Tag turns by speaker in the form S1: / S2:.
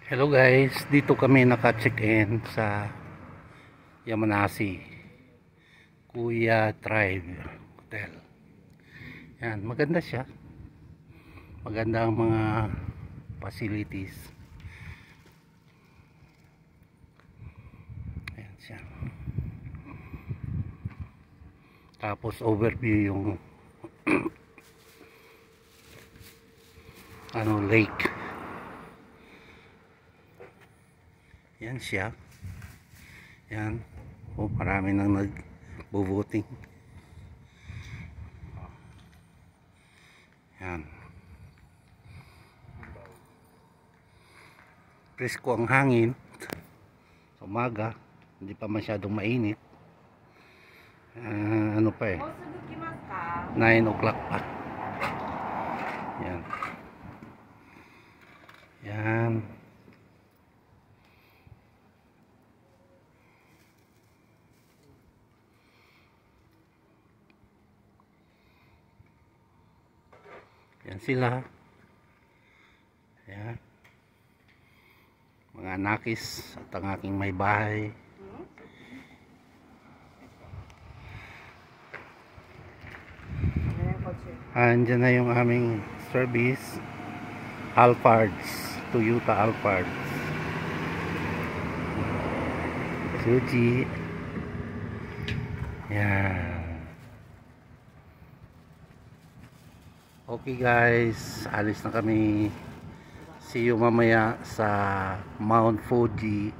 S1: Hello guys, dito kami naka-check-in sa Yamanasi Kuya Tribe Hotel. Yan, maganda siya. Maganda ang mga facilities. Ayan siya. Tapos overview yung lake. Yan siya. Yan. Oh, marami nang nag-voting. Yan. Presko ang hangin. Sa umaga, hindi pa masyadong mainit. Ano pa eh? 9 o'clock pa. Yan. Yan. Yan sila. Yan. Mga anakis at ang aking may bahay. Andyan na yung aming service. Alpards. Toyota Alpards. Suji. Yan. Okay guys, alis na kami. See you mamaya sa Mount Fuji